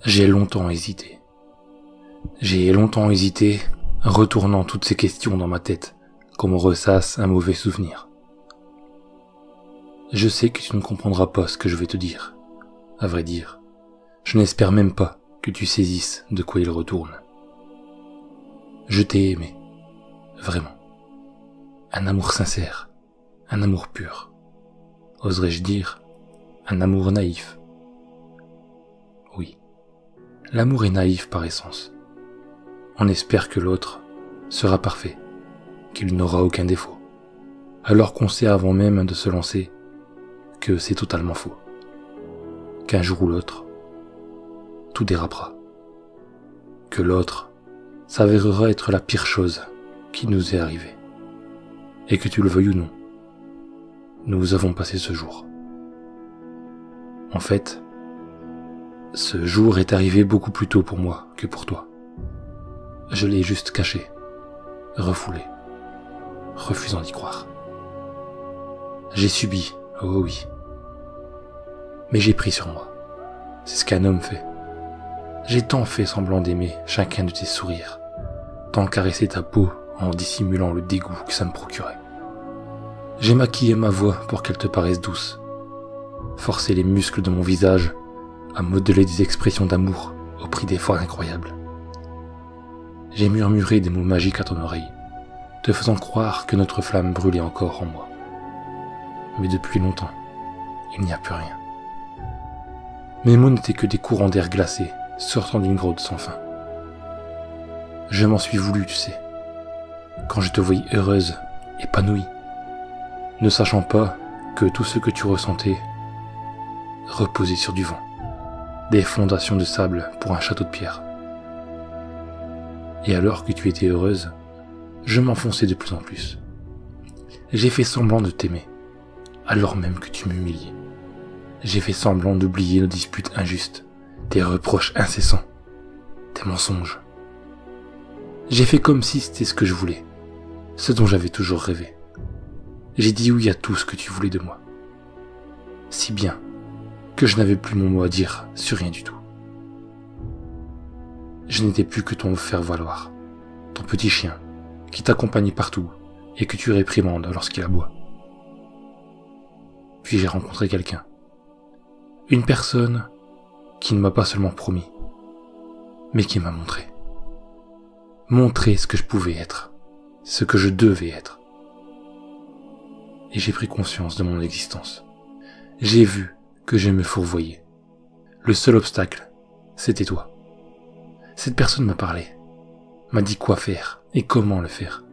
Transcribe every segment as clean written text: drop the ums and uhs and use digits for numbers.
J'ai longtemps hésité. Retournant toutes ces questions dans ma tête, comme on ressasse un mauvais souvenir. Je sais que tu ne comprendras pas ce que je vais te dire. À vrai dire, je n'espère même pas que tu saisisses de quoi il retourne. Je t'ai aimé, vraiment. Un amour sincère, un amour pur. Oserais-je dire, un amour naïf. Oui, l'amour est naïf par essence. On espère que l'autre sera parfait, qu'il n'aura aucun défaut, alors qu'on sait avant même de se lancer que c'est totalement faux, qu'un jour ou l'autre, tout dérapera, que l'autre s'avérera être la pire chose qui nous est arrivée, et que tu le veuilles ou non, nous avons passé ce jour. En fait, ce jour est arrivé beaucoup plus tôt pour moi que pour toi. Je l'ai juste caché, refoulé, refusant d'y croire. J'ai subi, oh oui. Mais j'ai pris sur moi. C'est ce qu'un homme fait. J'ai tant fait semblant d'aimer chacun de tes sourires, tant caressé ta peau en dissimulant le dégoût que ça me procurait. J'ai maquillé ma voix pour qu'elle te paraisse douce, forcé les muscles de mon visage à modeler des expressions d'amour au prix d'efforts incroyables. J'ai murmuré des mots magiques à ton oreille, te faisant croire que notre flamme brûlait encore en moi. Mais depuis longtemps, il n'y a plus rien. Mes mots n'étaient que des courants d'air glacés sortant d'une grotte sans fin. Je m'en suis voulu, tu sais, quand je te voyais heureuse, épanouie, ne sachant pas que tout ce que tu ressentais reposait sur du vent, des fondations de sable pour un château de pierre. Et alors que tu étais heureuse, je m'enfonçais de plus en plus. J'ai fait semblant de t'aimer, alors même que tu m'humiliais. J'ai fait semblant d'oublier nos disputes injustes, tes reproches incessants, tes mensonges. J'ai fait comme si c'était ce que je voulais, ce dont j'avais toujours rêvé. J'ai dit oui à tout ce que tu voulais de moi. Si bien que je n'avais plus mon mot à dire sur rien du tout. Je n'étais plus que ton faire-valoir, ton petit chien, qui t'accompagne partout et que tu réprimandes lorsqu'il aboie. Puis j'ai rencontré quelqu'un. Une personne qui ne m'a pas seulement promis, mais qui m'a montré. Montré ce que je pouvais être, ce que je devais être. Et j'ai pris conscience de mon existence. J'ai vu que je me fourvoyais. Le seul obstacle, c'était toi. Cette personne m'a parlé, m'a dit quoi faire et comment le faire.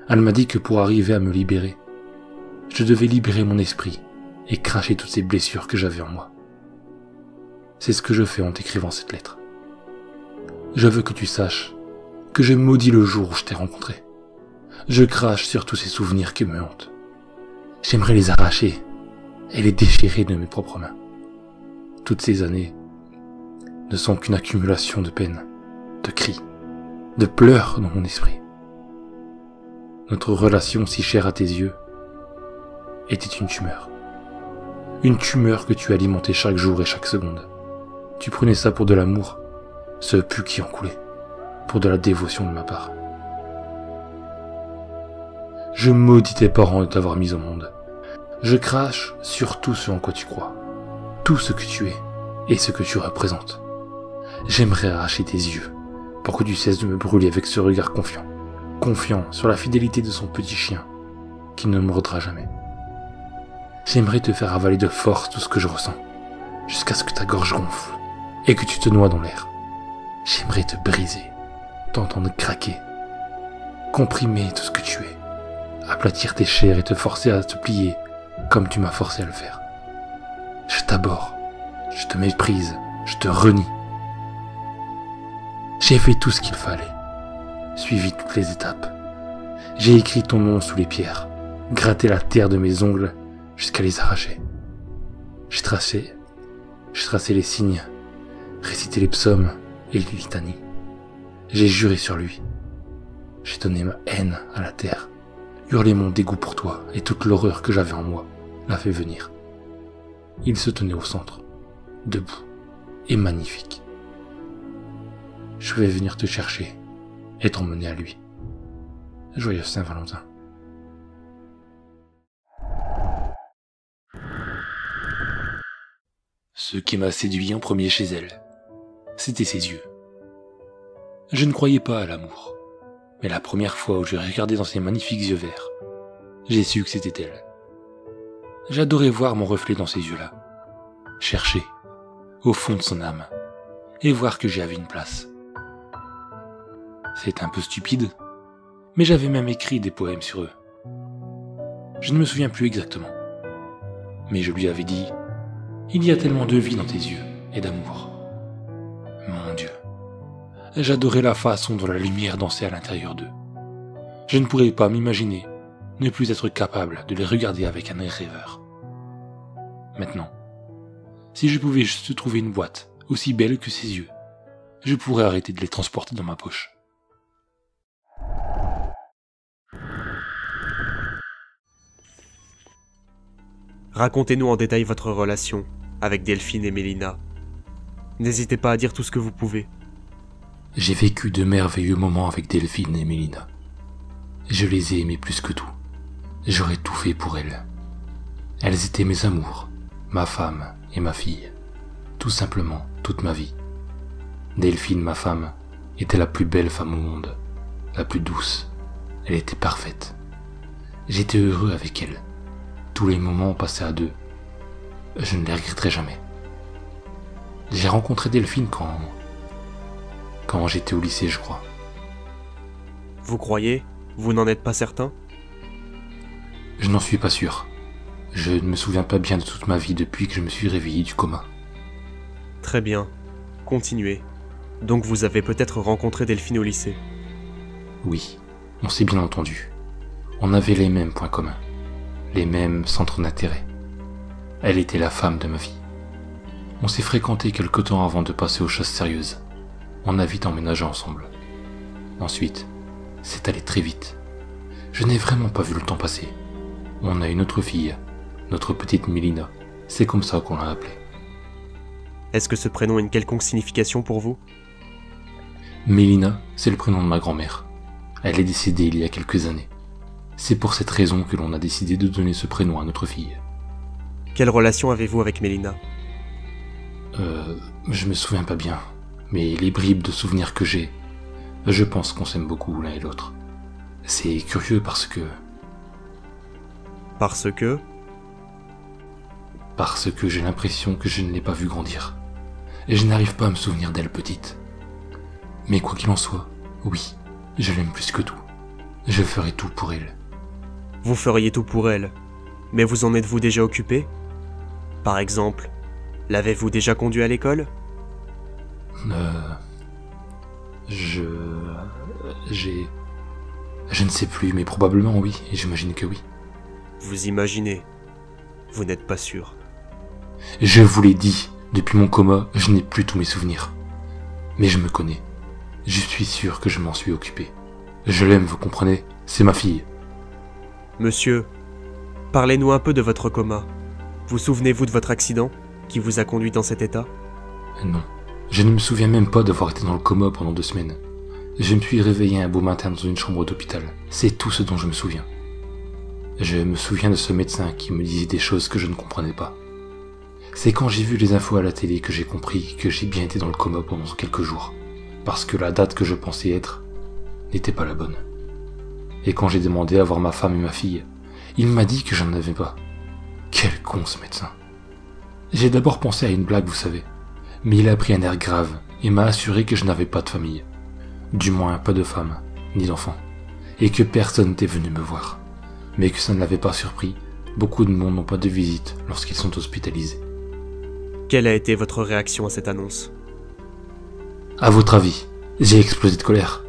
Elle m'a dit que pour arriver à me libérer, je devais libérer mon esprit et cracher toutes ces blessures que j'avais en moi. C'est ce que je fais en t'écrivant cette lettre. Je veux que tu saches que je maudis le jour où je t'ai rencontré. Je crache sur tous ces souvenirs qui me hantent. J'aimerais les arracher et les déchirer de mes propres mains. Toutes ces années ne sont qu'une accumulation de peine, de cris, de pleurs dans mon esprit. Notre relation si chère à tes yeux était une tumeur. Une tumeur que tu alimentais chaque jour et chaque seconde. Tu prenais ça pour de l'amour, ce pu qui en coulait, pour de la dévotion de ma part. Je maudis tes parents de t'avoir mis au monde. Je crache sur tout ce en quoi tu crois, tout ce que tu es et ce que tu représentes. J'aimerais arracher tes yeux pour que tu cesses de me brûler avec ce regard confiant, confiant sur la fidélité de son petit chien qui ne mordra jamais. J'aimerais te faire avaler de force tout ce que je ressens, jusqu'à ce que ta gorge gonfle et que tu te noies dans l'air. J'aimerais te briser, t'entendre craquer, comprimer tout ce que tu es, aplatir tes chairs et te forcer à te plier comme tu m'as forcé à le faire. Je t'abhorre, je te méprise, je te renie. J'ai fait tout ce qu'il fallait, suivi toutes les étapes. J'ai écrit ton nom sous les pierres, gratté la terre de mes ongles jusqu'à les arracher. J'ai tracé les signes, récité les psaumes et les litanies. J'ai juré sur lui. J'ai donné ma haine à la terre, hurlé mon dégoût pour toi et toute l'horreur que j'avais en moi l'a fait venir. Il se tenait au centre, debout et magnifique, je vais venir te chercher et t'emmener à lui. Joyeux Saint-Valentin. Ce qui m'a séduit en premier chez elle, c'était ses yeux. Je ne croyais pas à l'amour, mais la première fois où je regardais dans ses magnifiques yeux verts, j'ai su que c'était elle. J'adorais voir mon reflet dans ses yeux-là, chercher, au fond de son âme, et voir que j'y avais une place. C'est un peu stupide, mais j'avais même écrit des poèmes sur eux. Je ne me souviens plus exactement, mais je lui avais dit « Il y a tellement de vie dans tes yeux et d'amour. » Mon Dieu, j'adorais la façon dont la lumière dansait à l'intérieur d'eux. Je ne pourrais pas m'imaginer ne plus être capable de les regarder avec un air rêveur. Maintenant, si je pouvais juste trouver une boîte aussi belle que ses yeux, je pourrais arrêter de les transporter dans ma poche. Racontez-nous en détail votre relation avec Delphine et Mélina. N'hésitez pas à dire tout ce que vous pouvez. J'ai vécu de merveilleux moments avec Delphine et Mélina. Je les ai aimées plus que tout. J'aurais tout fait pour elles. Elles étaient mes amours, ma femme et ma fille. Tout simplement, toute ma vie. Delphine, ma femme, était la plus belle femme au monde, la plus douce. Elle était parfaite. J'étais heureux avec elle. Tous les moments passés à deux, je ne les regretterai jamais. J'ai rencontré Delphine quand j'étais au lycée, je crois. Vous croyez? Vous n'en êtes pas certain? Je n'en suis pas sûr. Je ne me souviens pas bien de toute ma vie depuis que je me suis réveillé du coma. Très bien. Continuez. Donc vous avez peut-être rencontré Delphine au lycée? Oui, on s'est bien entendu. On avait les mêmes points communs, les mêmes centres d'intérêt. Elle était la femme de ma vie. On s'est fréquenté quelque temps avant de passer aux choses sérieuses. On a vite emménagé ensemble. Ensuite, c'est allé très vite. Je n'ai vraiment pas vu le temps passer. On a une autre fille, notre petite Mélina. C'est comme ça qu'on l'a appelée. Est-ce que ce prénom a une quelconque signification pour vous? Mélina, c'est le prénom de ma grand-mère. Elle est décédée il y a quelques années. C'est pour cette raison que l'on a décidé de donner ce prénom à notre fille. Quelle relation avez-vous avec Mélina? Je me souviens pas bien, mais les bribes de souvenirs que j'ai, je pense qu'on s'aime beaucoup l'un et l'autre. C'est curieux parce que j'ai l'impression que je ne l'ai pas vue grandir. Et je n'arrive pas à me souvenir d'elle petite. Mais quoi qu'il en soit, oui, je l'aime plus que tout. Je ferai tout pour elle. Vous feriez tout pour elle, mais vous en êtes-vous déjà occupé? Par exemple, l'avez-vous déjà conduit à l'école? Je ne sais plus, mais probablement oui, et j'imagine que oui. Vous imaginez. Vous n'êtes pas sûr. Je vous l'ai dit, depuis mon coma, je n'ai plus tous mes souvenirs. Mais je me connais. Je suis sûr que je m'en suis occupé. Je l'aime, vous comprenez? C'est ma fille. Monsieur, parlez-nous un peu de votre coma. Vous souvenez-vous de votre accident qui vous a conduit dans cet état? Non, je ne me souviens même pas d'avoir été dans le coma pendant 2 semaines. Je me suis réveillé un beau matin dans une chambre d'hôpital. C'est tout ce dont je me souviens. Je me souviens de ce médecin qui me disait des choses que je ne comprenais pas. C'est quand j'ai vu les infos à la télé que j'ai compris que j'ai bien été dans le coma pendant quelques jours, parce que la date que je pensais être n'était pas la bonne. Et quand j'ai demandé à voir ma femme et ma fille, il m'a dit que j'en avais pas. Quel con ce médecin. J'ai d'abord pensé à une blague, vous savez, mais il a pris un air grave et m'a assuré que je n'avais pas de famille. Du moins pas de femme, ni d'enfant, et que personne n'était venu me voir. Mais que ça ne l'avait pas surpris, beaucoup de monde n'ont pas de visite lorsqu'ils sont hospitalisés. Quelle a été votre réaction à cette annonce? À votre avis, j'ai explosé de colère.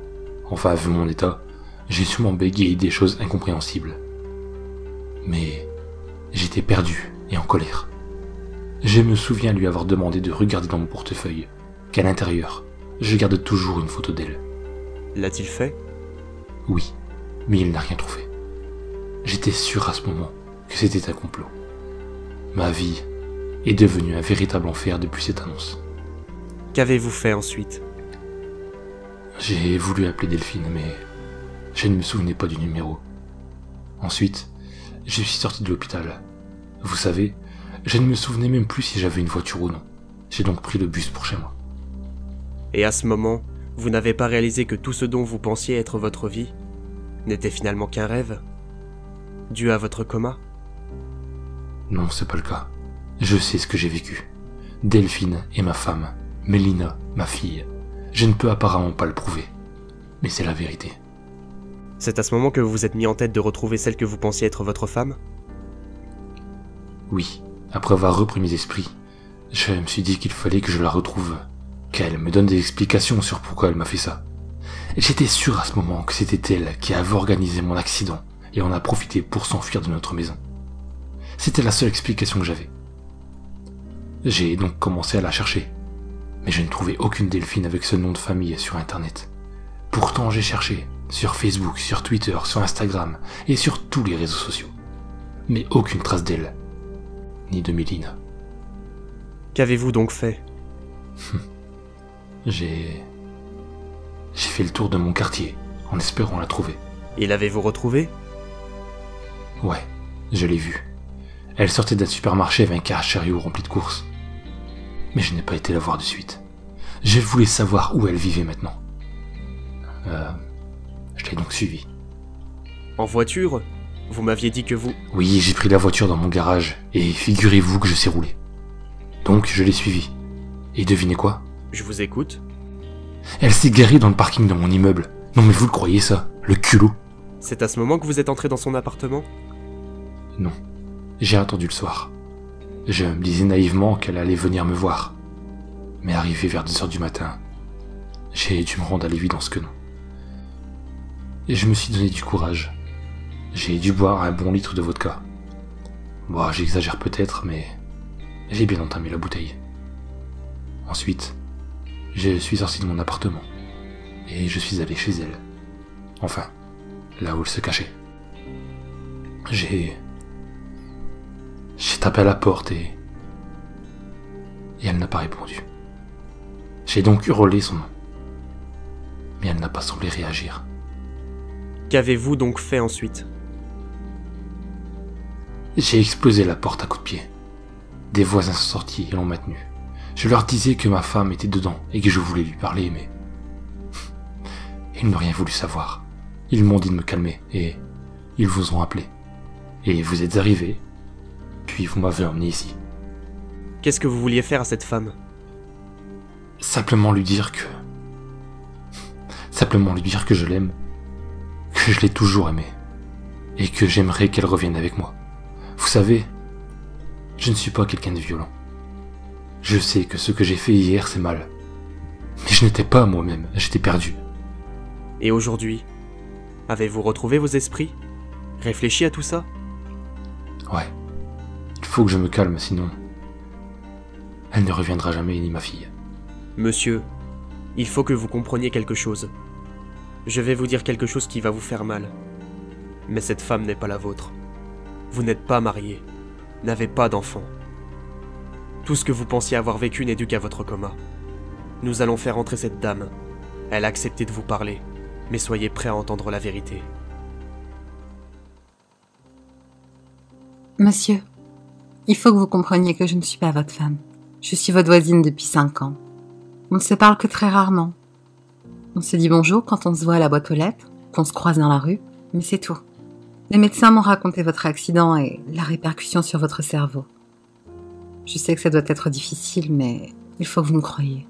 Enfin, vu mon état, j'ai sûrement bégayé des choses incompréhensibles. Mais j'étais perdu et en colère. Je me souviens lui avoir demandé de regarder dans mon portefeuille, qu'à l'intérieur, je garde toujours une photo d'elle. L'a-t-il fait? Oui, mais il n'a rien trouvé. J'étais sûr à ce moment que c'était un complot. Ma vie est devenue un véritable enfer depuis cette annonce. Qu'avez-vous fait ensuite? J'ai voulu appeler Delphine, mais je ne me souvenais pas du numéro. Ensuite, je suis sorti de l'hôpital. Vous savez, je ne me souvenais même plus si j'avais une voiture ou non. J'ai donc pris le bus pour chez moi. Et à ce moment, vous n'avez pas réalisé que tout ce dont vous pensiez être votre vie n'était finalement qu'un rêve, dû à votre coma? Non, c'est pas le cas. Je sais ce que j'ai vécu. Delphine est ma femme, Mélina, ma fille. Je ne peux apparemment pas le prouver, mais c'est la vérité. C'est à ce moment que vous vous êtes mis en tête de retrouver celle que vous pensiez être votre femme? Oui, après avoir repris mes esprits, je me suis dit qu'il fallait que je la retrouve, qu'elle me donne des explications sur pourquoi elle m'a fait ça. J'étais sûr à ce moment que c'était elle qui avait organisé mon accident et en a profité pour s'enfuir de notre maison. C'était la seule explication que j'avais. J'ai donc commencé à la chercher, mais je ne trouvais aucune Delphine avec ce nom de famille sur internet. Pourtant j'ai cherché, sur Facebook, sur Twitter, sur Instagram et sur tous les réseaux sociaux. Mais aucune trace d'elle, ni de Mélina. Qu'avez-vous donc fait? J'ai fait le tour de mon quartier, en espérant la trouver. Et l'avez-vous retrouvée? Ouais, je l'ai vue. Elle sortait d'un supermarché avec un car chariot rempli de courses. Mais je n'ai pas été la voir de suite. Je voulais savoir où elle vivait maintenant. Je l'ai donc suivie. En voiture? Vous m'aviez dit que vous... Oui, j'ai pris la voiture dans mon garage, et figurez-vous que je sais rouler. Donc je l'ai suivie. Et devinez quoi? Je vous écoute. Elle s'est garée dans le parking de mon immeuble. Non mais vous le croyez ça? Le culot? C'est à ce moment que vous êtes entré dans son appartement? Non. J'ai attendu le soir. Je me disais naïvement qu'elle allait venir me voir. Mais arrivé vers 2h du matin, j'ai dû me rendre à l'évidence que non. Et je me suis donné du courage. J'ai dû boire un bon litre de vodka. Bon, j'exagère peut-être, mais j'ai bien entamé la bouteille. Ensuite, je suis sorti de mon appartement et je suis allé chez elle. Enfin, là où elle se cachait. J'ai tapé à la porte et elle n'a pas répondu. J'ai donc hurlé son nom, mais elle n'a pas semblé réagir. Qu'avez-vous donc fait ensuite? J'ai explosé la porte à coups de pied. Des voisins sont sortis et l'ont maintenu. Je leur disais que ma femme était dedans et que je voulais lui parler, mais ils n'ont rien voulu savoir. Ils m'ont dit de me calmer et ils vous ont appelé. Et vous êtes arrivés, puis vous m'avez emmené ici. Qu'est-ce que vous vouliez faire à cette femme? Simplement lui dire que je l'aime, que je l'ai toujours aimée, et que j'aimerais qu'elle revienne avec moi. Vous savez, je ne suis pas quelqu'un de violent. Je sais que ce que j'ai fait hier, c'est mal. Mais je n'étais pas moi-même, j'étais perdu. Et aujourd'hui, avez-vous retrouvé vos esprits? Réfléchi à tout ça? Ouais. Il faut que je me calme, sinon elle ne reviendra jamais, ni ma fille. Monsieur, il faut que vous compreniez quelque chose. Je vais vous dire quelque chose qui va vous faire mal. Mais cette femme n'est pas la vôtre. Vous n'êtes pas marié, n'avez pas d'enfant. Tout ce que vous pensiez avoir vécu n'est dû qu'à votre coma. Nous allons faire entrer cette dame. Elle a accepté de vous parler, mais soyez prêts à entendre la vérité. Monsieur, il faut que vous compreniez que je ne suis pas votre femme. Je suis votre voisine depuis 5 ans. On ne se parle que très rarement. On se dit bonjour quand on se voit à la boîte aux lettres, qu'on se croise dans la rue, mais c'est tout. Les médecins m'ont raconté votre accident et la répercussion sur votre cerveau. Je sais que ça doit être difficile, mais il faut que vous me croyiez.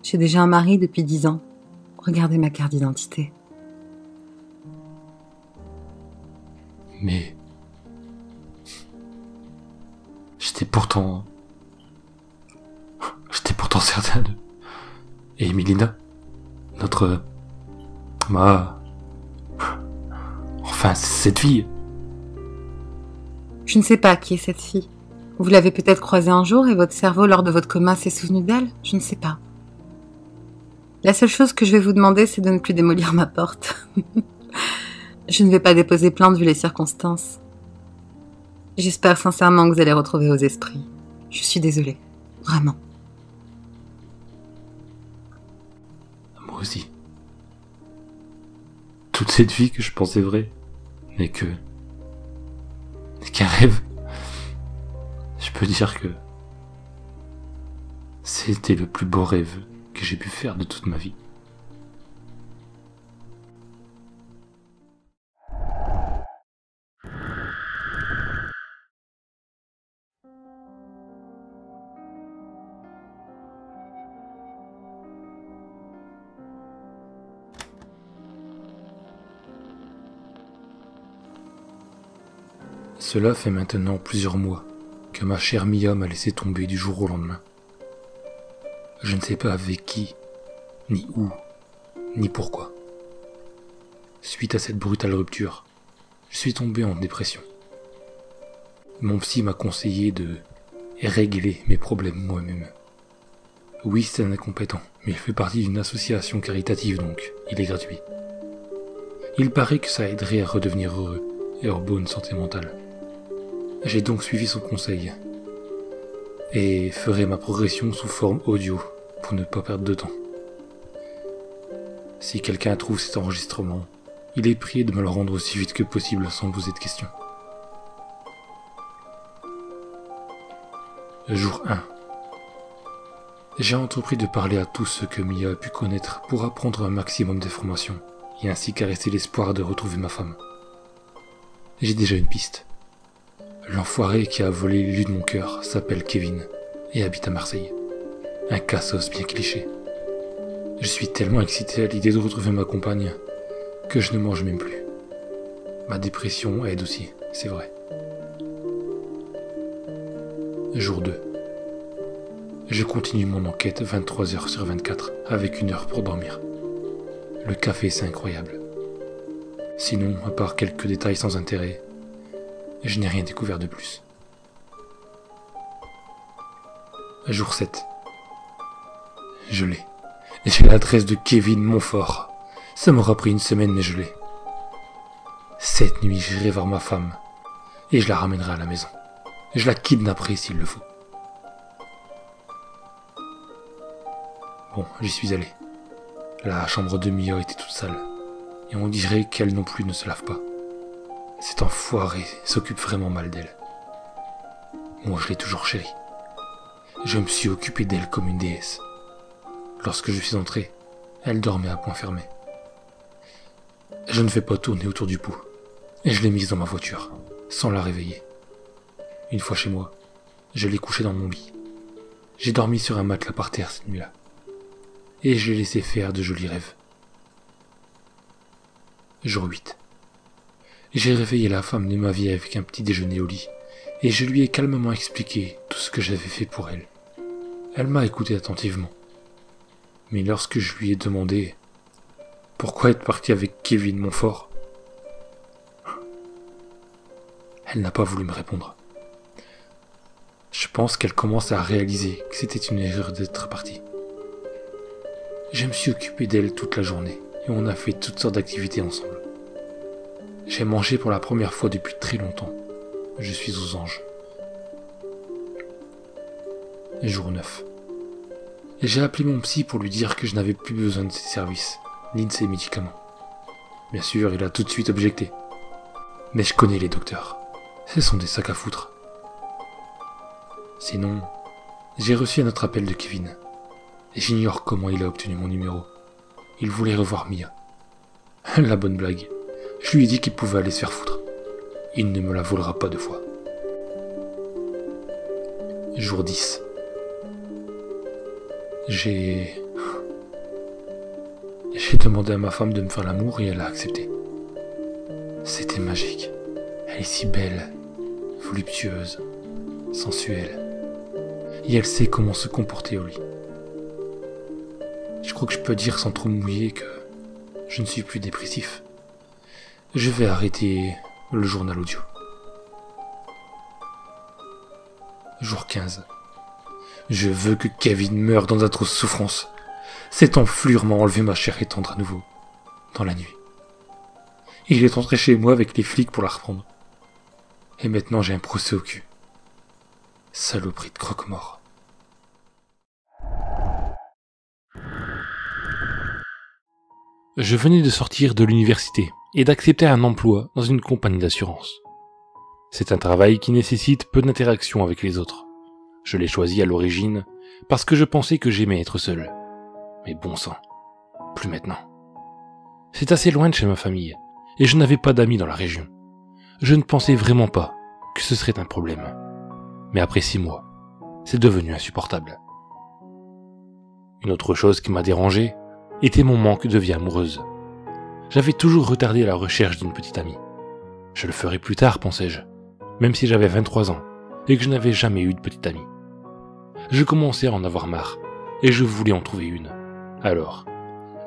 J'ai déjà un mari depuis 10 ans. Regardez ma carte d'identité. Mais j'étais pourtant certain de... Et Mélina, enfin, cette fille. Je ne sais pas qui est cette fille. Vous l'avez peut-être croisée un jour et votre cerveau, lors de votre coma, s'est souvenu d'elle. Je ne sais pas. La seule chose que je vais vous demander, c'est de ne plus démolir ma porte. Je ne vais pas déposer plainte vu les circonstances. J'espère sincèrement que vous allez retrouver vos esprits. Je suis désolée. Vraiment. Moi aussi. toute cette vie que je pensais vraie, n'est qu'un rêve. Je peux dire que c'était le plus beau rêve que j'ai pu faire de toute ma vie. Cela fait maintenant plusieurs mois que ma chère Mia m'a laissé tomber du jour au lendemain. Je ne sais pas avec qui, ni où, ni pourquoi. Suite à cette brutale rupture, je suis tombé en dépression. Mon psy m'a conseillé de régler mes problèmes moi-même. Oui, c'est un incompétent, mais il fait partie d'une association caritative donc, il est gratuit. Il paraît que ça aiderait à redevenir heureux et en bonne santé mentale. J'ai donc suivi son conseil et ferai ma progression sous forme audio pour ne pas perdre de temps. Si quelqu'un trouve cet enregistrement, il est prié de me le rendre aussi vite que possible sans poser de questions. Jour 1. J'ai entrepris de parler à tous ceux que Mia a pu connaître pour apprendre un maximum d'informations et ainsi caresser l'espoir de retrouver ma femme. J'ai déjà une piste. L'enfoiré qui a volé l'élu de mon cœur s'appelle Kevin et habite à Marseille. Un cassos bien cliché. Je suis tellement excité à l'idée de retrouver ma compagne que je ne mange même plus. Ma dépression aide aussi, c'est vrai. Jour 2. Je continue mon enquête 23h sur 24 avec 1 heure pour dormir. Le café c'est incroyable. Sinon, à part quelques détails sans intérêt, je n'ai rien découvert de plus. Jour 7. Je l'ai. J'ai l'adresse de Kevin Montfort. Ça m'aura pris 1 semaine, mais je l'ai. Cette nuit, j'irai voir ma femme. Et je la ramènerai à la maison. Je la kidnapperai s'il le faut. Bon, j'y suis allé. La chambre de Mia était toute sale. Et on dirait qu'elle non plus ne se lave pas. Cet enfoiré s'occupe vraiment mal d'elle. Moi, je l'ai toujours chérie. Je me suis occupé d'elle comme une déesse. Lorsque je suis entré, elle dormait à point fermé. Je ne fais pas tourner autour du pot, et je l'ai mise dans ma voiture, sans la réveiller. Une fois chez moi, je l'ai couchée dans mon lit. J'ai dormi sur un matelas par terre cette nuit-là, et je l'ai laissé faire de jolis rêves. Jour 8. J'ai réveillé la femme de ma vie avec un petit déjeuner au lit, et je lui ai calmement expliqué tout ce que j'avais fait pour elle. Elle m'a écouté attentivement. Mais lorsque je lui ai demandé pourquoi être parti avec Kevin Montfort, elle n'a pas voulu me répondre. Je pense qu'elle commence à réaliser que c'était une erreur d'être partie. Je me suis occupé d'elle toute la journée, et on a fait toutes sortes d'activités ensemble. J'ai mangé pour la première fois depuis très longtemps. Je suis aux anges. Jour 9. J'ai appelé mon psy pour lui dire que je n'avais plus besoin de ses services, ni de ses médicaments. Bien sûr, il a tout de suite objecté. Mais je connais les docteurs. Ce sont des sacs à foutre. Sinon, j'ai reçu un autre appel de Kevin. Et j'ignore comment il a obtenu mon numéro. Il voulait revoir Mia. La bonne blague. Je lui ai dit qu'il pouvait aller se faire foutre. Il ne me la volera pas 2 fois. Jour 10. J'ai demandé à ma femme de me faire l'amour et elle a accepté. C'était magique. Elle est si belle, voluptueuse, sensuelle. Et elle sait comment se comporter au lit. Je crois que je peux dire sans trop me mouiller que je ne suis plus dépressif. Je vais arrêter le journal audio. Jour 15. Je veux que Kevin meure dans d'atroces souffrances. Cette enflure m'a enlevé ma chair et tendre à nouveau, dans la nuit. Il est entré chez moi avec les flics pour la reprendre. Et maintenant j'ai un procès au cul. Saloperie de croque-mort. Je venais de sortir de l'université et d'accepter un emploi dans une compagnie d'assurance. C'est un travail qui nécessite peu d'interaction avec les autres. Je l'ai choisi à l'origine parce que je pensais que j'aimais être seul. Mais bon sang, plus maintenant. C'est assez loin de chez ma famille et je n'avais pas d'amis dans la région. Je ne pensais vraiment pas que ce serait un problème. Mais après 6 mois, c'est devenu insupportable. Une autre chose qui m'a dérangé était mon manque de vie amoureuse. J'avais toujours retardé la recherche d'une petite amie. Je le ferai plus tard, pensais-je, même si j'avais 23 ans et que je n'avais jamais eu de petite amie. Je commençais à en avoir marre et je voulais en trouver une. Alors,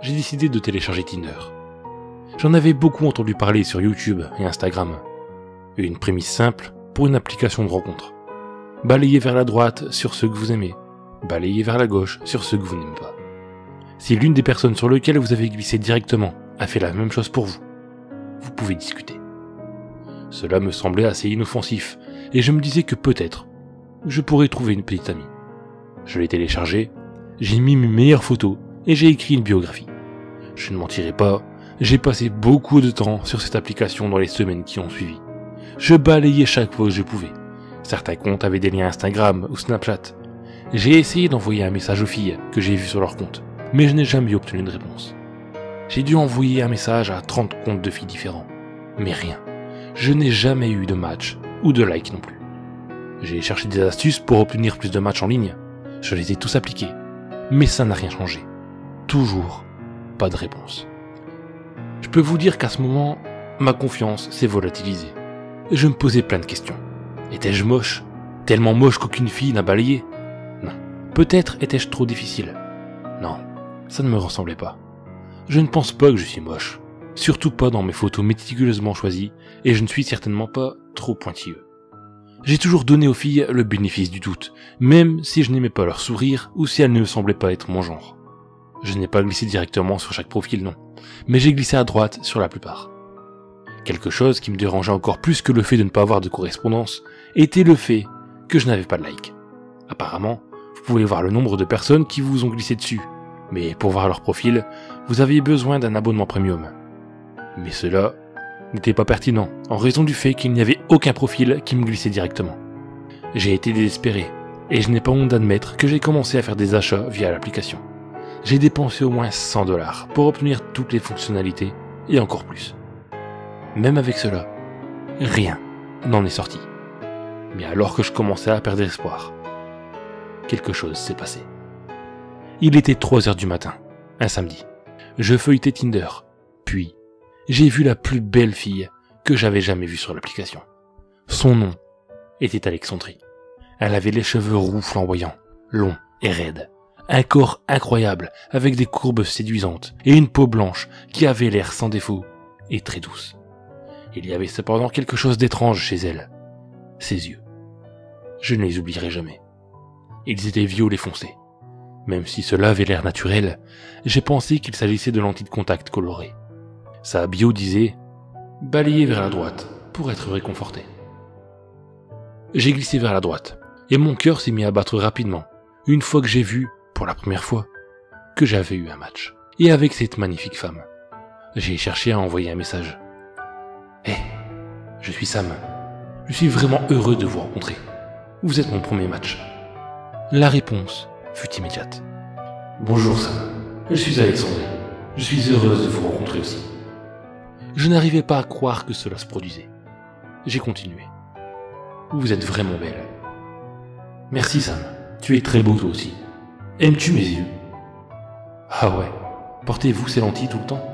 j'ai décidé de télécharger Tinder. J'en avais beaucoup entendu parler sur YouTube et Instagram. Une prémisse simple pour une application de rencontre. Balayez vers la droite sur ceux que vous aimez, balayez vers la gauche sur ceux que vous n'aimez pas. Si l'une des personnes sur lesquelles vous avez glissé directement a fait la même chose pour vous, vous pouvez discuter. Cela me semblait assez inoffensif, et je me disais que peut-être, je pourrais trouver une petite amie. Je l'ai téléchargé, j'ai mis mes meilleures photos, et j'ai écrit une biographie. Je ne mentirai pas, j'ai passé beaucoup de temps sur cette application dans les semaines qui ont suivi. Je balayais chaque fois que je pouvais. Certains comptes avaient des liens Instagram ou Snapchat. J'ai essayé d'envoyer un message aux filles que j'ai vues sur leur compte, mais je n'ai jamais obtenu de réponse. J'ai dû envoyer un message à 30 comptes de filles différents, mais rien. Je n'ai jamais eu de match ou de like non plus. J'ai cherché des astuces pour obtenir plus de matchs en ligne. Je les ai tous appliqués, mais ça n'a rien changé. Toujours pas de réponse. Je peux vous dire qu'à ce moment, ma confiance s'est volatilisée. Je me posais plein de questions. Étais-je moche? Tellement moche qu'aucune fille n'a balayé? Non. Peut-être étais-je trop difficile? Non, ça ne me ressemblait pas. Je ne pense pas que je suis moche. Surtout pas dans mes photos méticuleusement choisies, et je ne suis certainement pas trop pointilleux. J'ai toujours donné aux filles le bénéfice du doute, même si je n'aimais pas leur sourire ou si elles ne me semblaient pas être mon genre. Je n'ai pas glissé directement sur chaque profil, non, mais j'ai glissé à droite sur la plupart. Quelque chose qui me dérangeait encore plus que le fait de ne pas avoir de correspondance était le fait que je n'avais pas de like. Apparemment, vous pouvez voir le nombre de personnes qui vous ont glissé dessus, mais pour voir leur profil, vous aviez besoin d'un abonnement premium. Mais cela n'était pas pertinent, en raison du fait qu'il n'y avait aucun profil qui me glissait directement. J'ai été désespéré, et je n'ai pas honte d'admettre que j'ai commencé à faire des achats via l'application. J'ai dépensé au moins 100 $ pour obtenir toutes les fonctionnalités, et encore plus. Même avec cela, rien n'en est sorti. Mais alors que je commençais à perdre espoir, quelque chose s'est passé. Il était 3h du matin, un samedi. Je feuilletais Tinder, puis j'ai vu la plus belle fille que j'avais jamais vue sur l'application. Son nom était Alexandrie. Elle avait les cheveux roux flamboyants, longs et raides, un corps incroyable avec des courbes séduisantes et une peau blanche qui avait l'air sans défaut et très douce. Il y avait cependant quelque chose d'étrange chez elle. Ses yeux. Je ne les oublierai jamais. Ils étaient violets foncés. Même si cela avait l'air naturel, j'ai pensé qu'il s'agissait de lentilles de contact colorées. Sa bio disait « Balayez vers la droite pour être réconforté ». J'ai glissé vers la droite, et mon cœur s'est mis à battre rapidement, une fois que j'ai vu, pour la première fois, que j'avais eu un match. Et avec cette magnifique femme, j'ai cherché à envoyer un message. « Hé, je suis Sam. Je suis vraiment heureux de vous rencontrer. Vous êtes mon premier match. » La réponse fut immédiate. « Bonjour Sam, je suis Alexandrie. Je suis heureuse de vous rencontrer aussi. » Je n'arrivais pas à croire que cela se produisait. J'ai continué. « Vous êtes vraiment belle. »« Merci Sam, tu es très beau toi aussi. Aimes-tu mes yeux ?»« Ah ouais, portez-vous ces lentilles tout le temps ?»«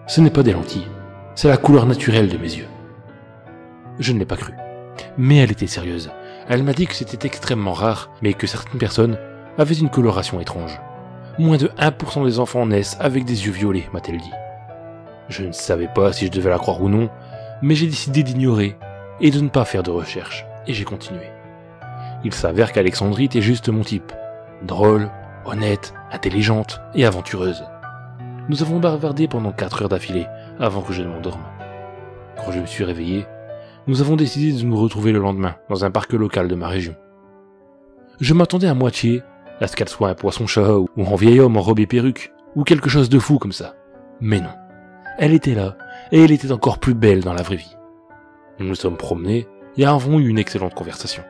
Ce n'est pas des lentilles, c'est la couleur naturelle de mes yeux. » Je ne l'ai pas cru. Mais elle était sérieuse. Elle m'a dit que c'était extrêmement rare, mais que certaines personnes avaient une coloration étrange. Moins de 1% des enfants naissent avec des yeux violets, m'a-t-elle dit. Je ne savais pas si je devais la croire ou non, mais j'ai décidé d'ignorer et de ne pas faire de recherche, et j'ai continué. Il s'avère qu'Alexandrie était juste mon type. Drôle, honnête, intelligente et aventureuse. Nous avons bavardé pendant 4 heures d'affilée, avant que je ne m'endorme. Quand je me suis réveillé, nous avons décidé de nous retrouver le lendemain, dans un parc local de ma région. Je m'attendais à moitié à ce qu'elle soit un poisson-chat, ou un vieil homme en robe et perruque, ou quelque chose de fou comme ça. Mais non, elle était là, et elle était encore plus belle dans la vraie vie. Nous nous sommes promenés et avons eu une excellente conversation.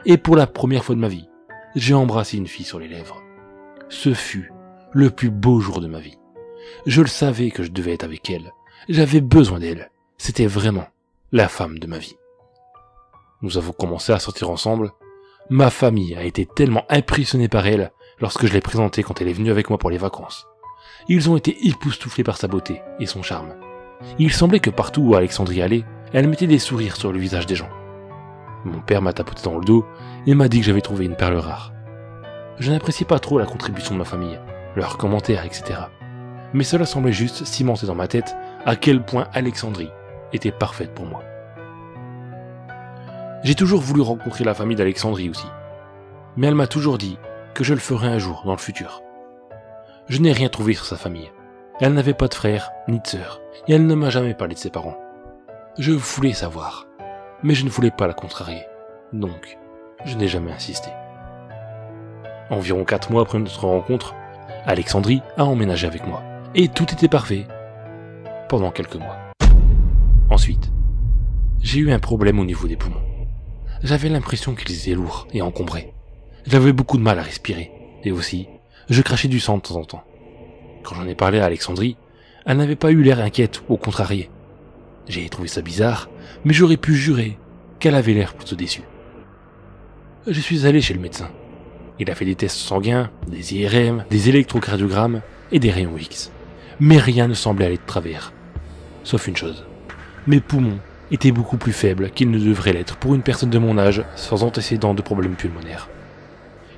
Et pour la première fois de ma vie, j'ai embrassé une fille sur les lèvres. Ce fut le plus beau jour de ma vie. Je le savais que je devais être avec elle. J'avais besoin d'elle. C'était vraiment la femme de ma vie. Nous avons commencé à sortir ensemble. Ma famille a été tellement impressionnée par elle lorsque je l'ai présentée quand elle est venue avec moi pour les vacances. Ils ont été époustouflés par sa beauté et son charme. Il semblait que partout où Alexandrie allait, elle mettait des sourires sur le visage des gens. Mon père m'a tapoté dans le dos et m'a dit que j'avais trouvé une perle rare. Je n'appréciais pas trop la contribution de ma famille, leurs commentaires, etc. Mais cela semblait juste cimenter dans ma tête à quel point Alexandrie était parfaite pour moi. J'ai toujours voulu rencontrer la famille d'Alexandrie aussi, mais elle m'a toujours dit que je le ferais un jour dans le futur. Je n'ai rien trouvé sur sa famille. Elle n'avait pas de frère ni de sœur, et elle ne m'a jamais parlé de ses parents. Je voulais savoir, mais je ne voulais pas la contrarier, donc je n'ai jamais insisté. Environ 4 mois après notre rencontre, Alexandrie a emménagé avec moi, et tout était parfait pendant quelques mois. Ensuite, j'ai eu un problème au niveau des poumons. J'avais l'impression qu'ils étaient lourds et encombrés. J'avais beaucoup de mal à respirer, et aussi, je crachais du sang de temps en temps. Quand j'en ai parlé à Alexandrie, elle n'avait pas eu l'air inquiète ou contrariée. J'ai trouvé ça bizarre, mais j'aurais pu jurer qu'elle avait l'air plutôt déçue. Je suis allé chez le médecin. Il a fait des tests sanguins, des IRM, des électrocardiogrammes et des rayons X. Mais rien ne semblait aller de travers. Sauf une chose. Mes poumons étaient beaucoup plus faibles qu'ils ne devraient l'être pour une personne de mon âge sans antécédents de problèmes pulmonaires.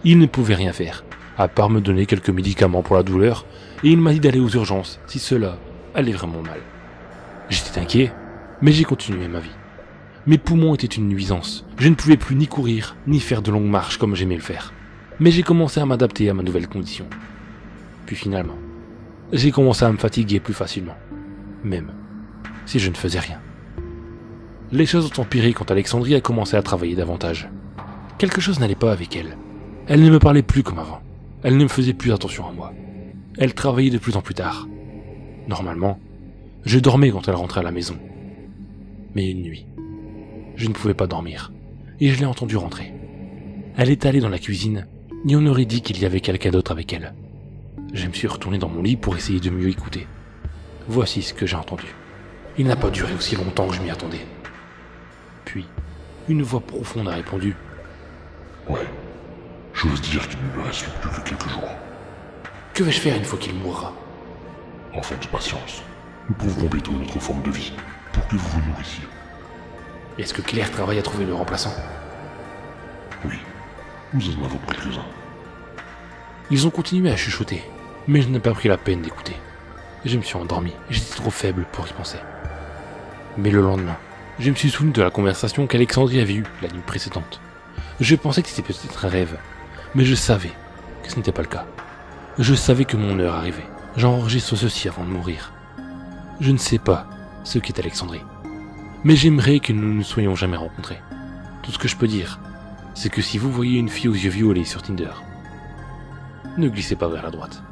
Il ne pouvait rien faire, à part me donner quelques médicaments pour la douleur, et il m'a dit d'aller aux urgences si cela allait vraiment mal. J'étais inquiet, mais j'ai continué ma vie. Mes poumons étaient une nuisance. Je ne pouvais plus ni courir, ni faire de longues marches comme j'aimais le faire. Mais j'ai commencé à m'adapter à ma nouvelle condition. Puis finalement, j'ai commencé à me fatiguer plus facilement, même si je ne faisais rien. Les choses ont empiré quand Alexandrie a commencé à travailler davantage. Quelque chose n'allait pas avec elle. Elle ne me parlait plus comme avant. Elle ne me faisait plus attention à moi. Elle travaillait de plus en plus tard. Normalement, je dormais quand elle rentrait à la maison. Mais une nuit, je ne pouvais pas dormir, et je l'ai entendue rentrer. Elle est allée dans la cuisine, et on aurait dit qu'il y avait quelqu'un d'autre avec elle. Je me suis retourné dans mon lit pour essayer de mieux écouter. Voici ce que j'ai entendu. Il n'a pas duré aussi longtemps que je m'y attendais. Puis, une voix profonde a répondu. « Ouais, j'ose dire qu'il ne me reste plus que quelques jours. Que vais-je faire une fois qu'il mourra ? Enfant de patience, nous pouvons compléter notre forme de vie pour que vous vous nourrissiez. Est-ce que Claire travaille à trouver le remplaçant ? Oui, nous en avons quelques-uns. » Ils ont continué à chuchoter, mais je n'ai pas pris la peine d'écouter. Je me suis endormi, j'étais trop faible pour y penser. Mais le lendemain, je me suis souvenu de la conversation qu'Alexandrie avait eue la nuit précédente. Je pensais que c'était peut-être un rêve, mais je savais que ce n'était pas le cas. Je savais que mon heure arrivait. J'enregistre ceci avant de mourir. Je ne sais pas ce qu'est Alexandrie, mais j'aimerais que nous ne nous soyons jamais rencontrés. Tout ce que je peux dire, c'est que si vous voyez une fille aux yeux violets sur Tinder, ne glissez pas vers la droite.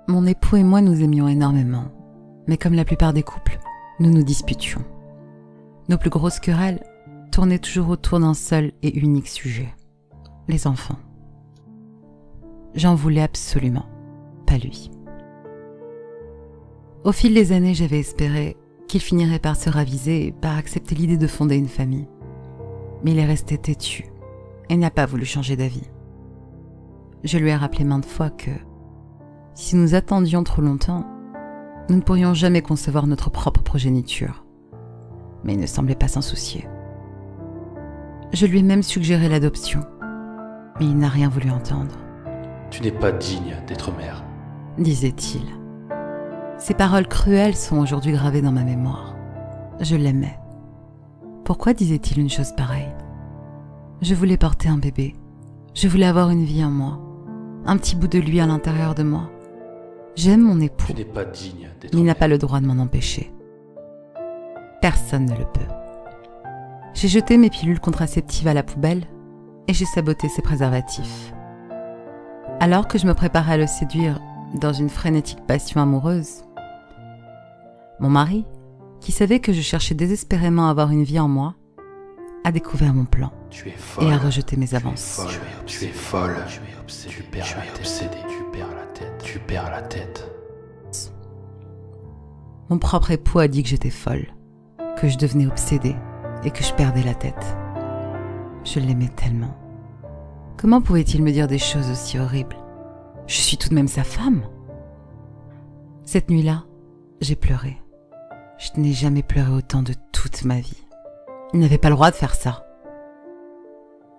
Mon époux et moi nous aimions énormément, mais comme la plupart des couples, nous nous disputions. Nos plus grosses querelles tournaient toujours autour d'un seul et unique sujet, les enfants. J'en voulais absolument, pas lui. Au fil des années, j'avais espéré qu'il finirait par se raviser et par accepter l'idée de fonder une famille. Mais il est resté têtu et n'a pas voulu changer d'avis. Je lui ai rappelé maintes fois que si nous attendions trop longtemps, nous ne pourrions jamais concevoir notre propre progéniture. Mais il ne semblait pas s'en soucier. Je lui ai même suggéré l'adoption, mais il n'a rien voulu entendre. « Tu n'es pas digne d'être mère », disait-il. Ces paroles cruelles sont aujourd'hui gravées dans ma mémoire. Je l'aimais. Pourquoi disait-il une chose pareille ? Je voulais porter un bébé. Je voulais avoir une vie en moi. Un petit bout de lui à l'intérieur de moi. J'aime mon époux. Tu n'es pas digne d'être Il n'a mère. pas le droit de m'en empêcher. Personne ne le peut. J'ai jeté mes pilules contraceptives à la poubelle et j'ai saboté ses préservatifs. Alors que je me préparais à le séduire dans une frénétique passion amoureuse, mon mari, qui savait que je cherchais désespérément à avoir une vie en moi, a découvert mon plan Tu es folle. et a rejeté mes avances. Tu es folle. Tu perds la tête. Mon propre époux a dit que j'étais folle, que je devenais obsédée et que je perdais la tête. Je l'aimais tellement. Comment pouvait-il me dire des choses aussi horribles? Je suis tout de même sa femme. Cette nuit-là, j'ai pleuré. Je n'ai jamais pleuré autant de toute ma vie. Il n'avait pas le droit de faire ça.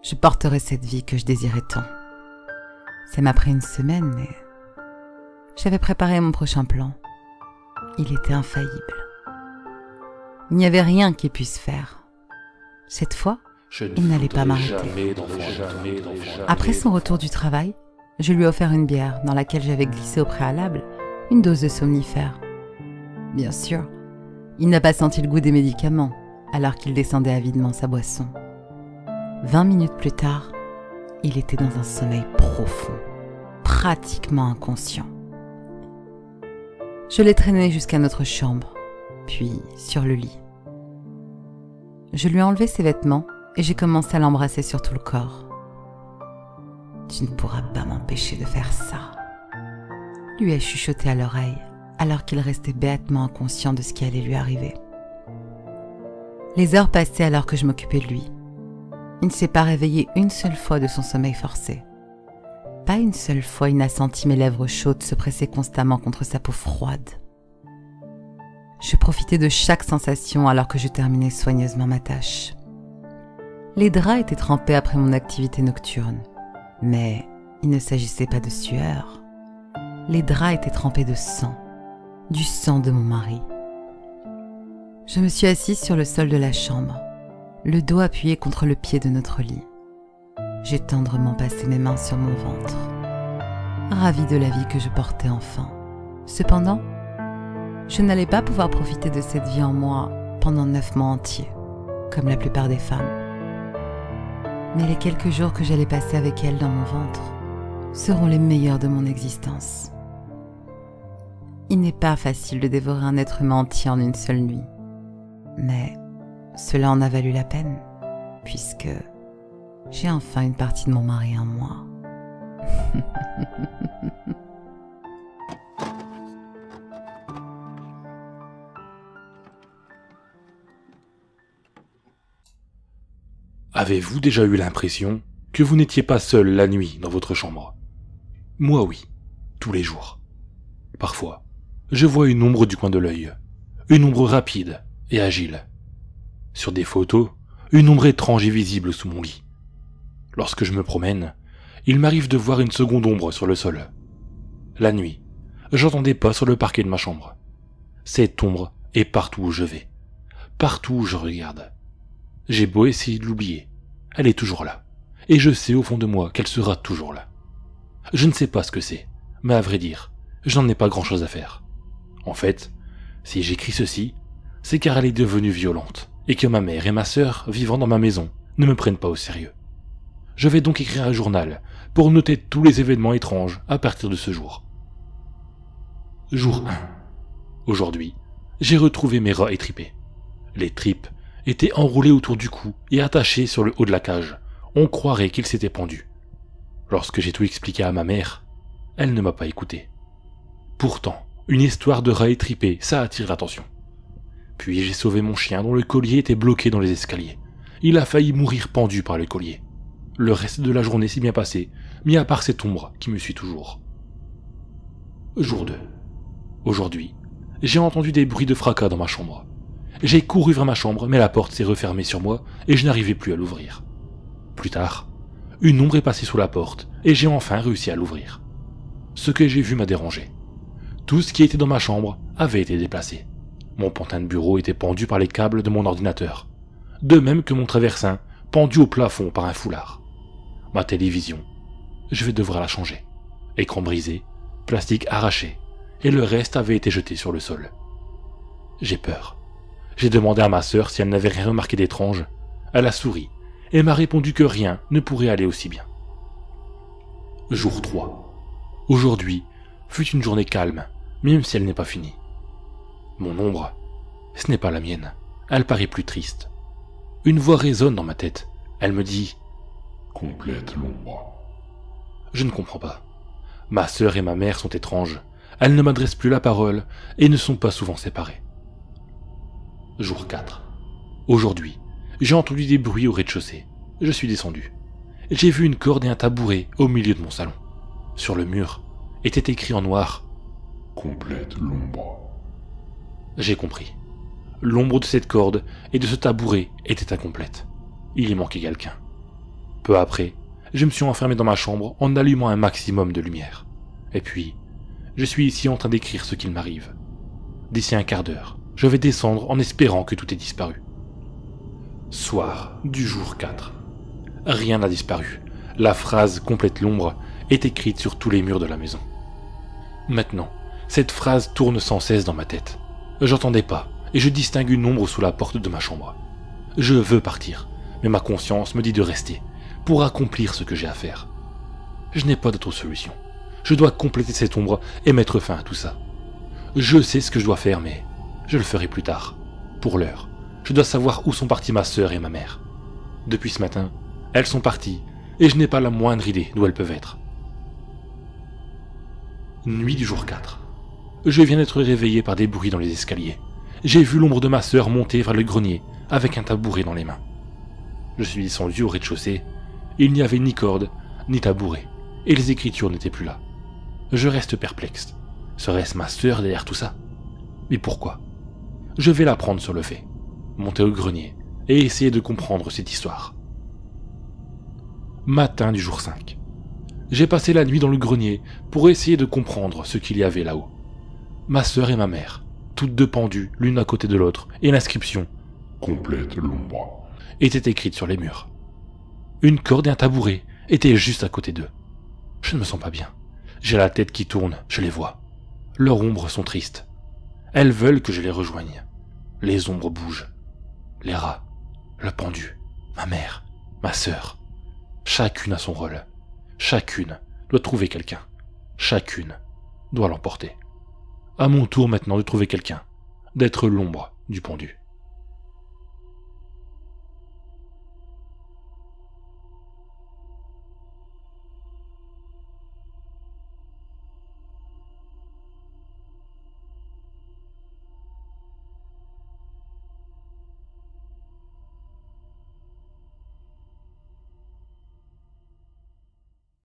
Je porterai cette vie que je désirais tant. Ça m'a pris une semaine, mais j'avais préparé mon prochain plan. Il était infaillible. Il n'y avait rien qu'il puisse faire. Cette fois, il n'allait pas m'arrêter. Après son retour du travail, je lui ai offert une bière dans laquelle j'avais glissé au préalable une dose de somnifère. Bien sûr, il n'a pas senti le goût des médicaments alors qu'il descendait avidement sa boisson. 20 minutes plus tard, il était dans un sommeil profond, pratiquement inconscient. Je l'ai traîné jusqu'à notre chambre, puis sur le lit. Je lui ai enlevé ses vêtements et j'ai commencé à l'embrasser sur tout le corps. « Tu ne pourras pas m'empêcher de faire ça », lui ai chuchoté à l'oreille alors qu'il restait béatement inconscient de ce qui allait lui arriver. Les heures passaient alors que je m'occupais de lui. Il ne s'est pas réveillé une seule fois de son sommeil forcé. Pas une seule fois il n'a senti mes lèvres chaudes se presser constamment contre sa peau froide. Je profitais de chaque sensation alors que je terminais soigneusement ma tâche. Les draps étaient trempés après mon activité nocturne, mais il ne s'agissait pas de sueur. Les draps étaient trempés de sang, du sang de mon mari. Je me suis assise sur le sol de la chambre, le dos appuyé contre le pied de notre lit. J'ai tendrement passé mes mains sur mon ventre, ravie de la vie que je portais enfin. Cependant, je n'allais pas pouvoir profiter de cette vie en moi pendant 9 mois entiers, comme la plupart des femmes. Mais les quelques jours que j'allais passer avec elle dans mon ventre seront les meilleurs de mon existence. Il n'est pas facile de dévorer un être humain entier en une seule nuit, mais cela en a valu la peine, puisque j'ai enfin une partie de mon mari en moi. Avez-vous déjà eu l'impression que vous n'étiez pas seul la nuit dans votre chambre? Moi oui, tous les jours. Parfois, je vois une ombre du coin de l'œil, une ombre rapide et agile. Sur des photos, une ombre étrange est visible sous mon lit. Lorsque je me promène, il m'arrive de voir une seconde ombre sur le sol. La nuit, j'entends des pas sur le parquet de ma chambre. Cette ombre est partout où je vais, partout où je regarde. J'ai beau essayer de l'oublier, elle est toujours là, et je sais au fond de moi qu'elle sera toujours là. Je ne sais pas ce que c'est, mais à vrai dire, je n'en ai pas grand-chose à faire. En fait, si j'écris ceci, c'est car elle est devenue violente, et que ma mère et ma sœur, vivant dans ma maison, ne me prennent pas au sérieux. Je vais donc écrire un journal pour noter tous les événements étranges à partir de ce jour. Jour 1. Aujourd'hui, j'ai retrouvé mes rats étripés. Les tripes étaient enroulées autour du cou et attachées sur le haut de la cage. On croirait qu'ils s'étaient pendus. Lorsque j'ai tout expliqué à ma mère, elle ne m'a pas écouté. Pourtant, une histoire de rats étripés, ça attire l'attention. Puis j'ai sauvé mon chien dont le collier était bloqué dans les escaliers. Il a failli mourir pendu par le collier. Le reste de la journée s'est bien passé, mis à part cette ombre qui me suit toujours. Jour 2. Aujourd'hui, j'ai entendu des bruits de fracas dans ma chambre. J'ai couru vers ma chambre, mais la porte s'est refermée sur moi et je n'arrivais plus à l'ouvrir. Plus tard, une ombre est passée sous la porte et j'ai enfin réussi à l'ouvrir. Ce que j'ai vu m'a dérangé. Tout ce qui était dans ma chambre avait été déplacé. Mon pantin de bureau était pendu par les câbles de mon ordinateur, de même que mon traversin pendu au plafond par un foulard. Ma télévision, je vais devoir la changer. Écran brisé, plastique arraché, et le reste avait été jeté sur le sol. J'ai peur. J'ai demandé à ma sœur si elle n'avait rien remarqué d'étrange. Elle a souri, et m'a répondu que rien ne pourrait aller aussi bien. Jour 3. Aujourd'hui fut une journée calme, même si elle n'est pas finie. Mon ombre, ce n'est pas la mienne, elle paraît plus triste. Une voix résonne dans ma tête, elle me dit « Complète l'ombre. » Je ne comprends pas. Ma sœur et ma mère sont étranges, elles ne m'adressent plus la parole et ne sont pas souvent séparées. Jour 4. Aujourd'hui, j'ai entendu des bruits au rez-de-chaussée. Je suis descendu. J'ai vu une corde et un tabouret au milieu de mon salon. Sur le mur était écrit en noir « Complète l'ombre. » J'ai compris. L'ombre de cette corde et de ce tabouret était incomplète. Il y manquait quelqu'un. Peu après, je me suis enfermé dans ma chambre en allumant un maximum de lumière. Et puis, je suis ici en train d'écrire ce qu'il m'arrive. D'ici un quart d'heure, je vais descendre en espérant que tout ait disparu. Soir du jour 4. Rien n'a disparu. La phrase « complète l'ombre » est écrite sur tous les murs de la maison. Maintenant, cette phrase tourne sans cesse dans ma tête. J'entends des pas et je distingue une ombre sous la porte de ma chambre. Je veux partir, mais ma conscience me dit de rester pour accomplir ce que j'ai à faire. Je n'ai pas d'autre solution. Je dois compléter cette ombre et mettre fin à tout ça. Je sais ce que je dois faire, mais je le ferai plus tard. Pour l'heure, je dois savoir où sont parties ma sœur et ma mère. Depuis ce matin, elles sont parties et je n'ai pas la moindre idée d'où elles peuvent être. Nuit du jour 4. Je viens d'être réveillé par des bruits dans les escaliers. J'ai vu l'ombre de ma sœur monter vers le grenier avec un tabouret dans les mains. Je suis descendu au rez-de-chaussée. Il n'y avait ni corde, ni tabouret, et les écritures n'étaient plus là. Je reste perplexe. Serait-ce ma sœur derrière tout ça? Mais pourquoi? Je vais la prendre sur le fait, monter au grenier et essayer de comprendre cette histoire. Matin du jour 5. J'ai passé la nuit dans le grenier pour essayer de comprendre ce qu'il y avait là-haut. Ma sœur et ma mère, toutes deux pendues l'une à côté de l'autre, et l'inscription « Complète l'ombre. » était écrite sur les murs. Une corde et un tabouret étaient juste à côté d'eux. Je ne me sens pas bien. J'ai la tête qui tourne, je les vois. Leurs ombres sont tristes. Elles veulent que je les rejoigne. Les ombres bougent. Les rats, le pendu, ma mère, ma sœur. Chacune a son rôle. Chacune doit trouver quelqu'un. Chacune doit l'emporter. À mon tour maintenant de trouver quelqu'un, d'être l'ombre du pendu.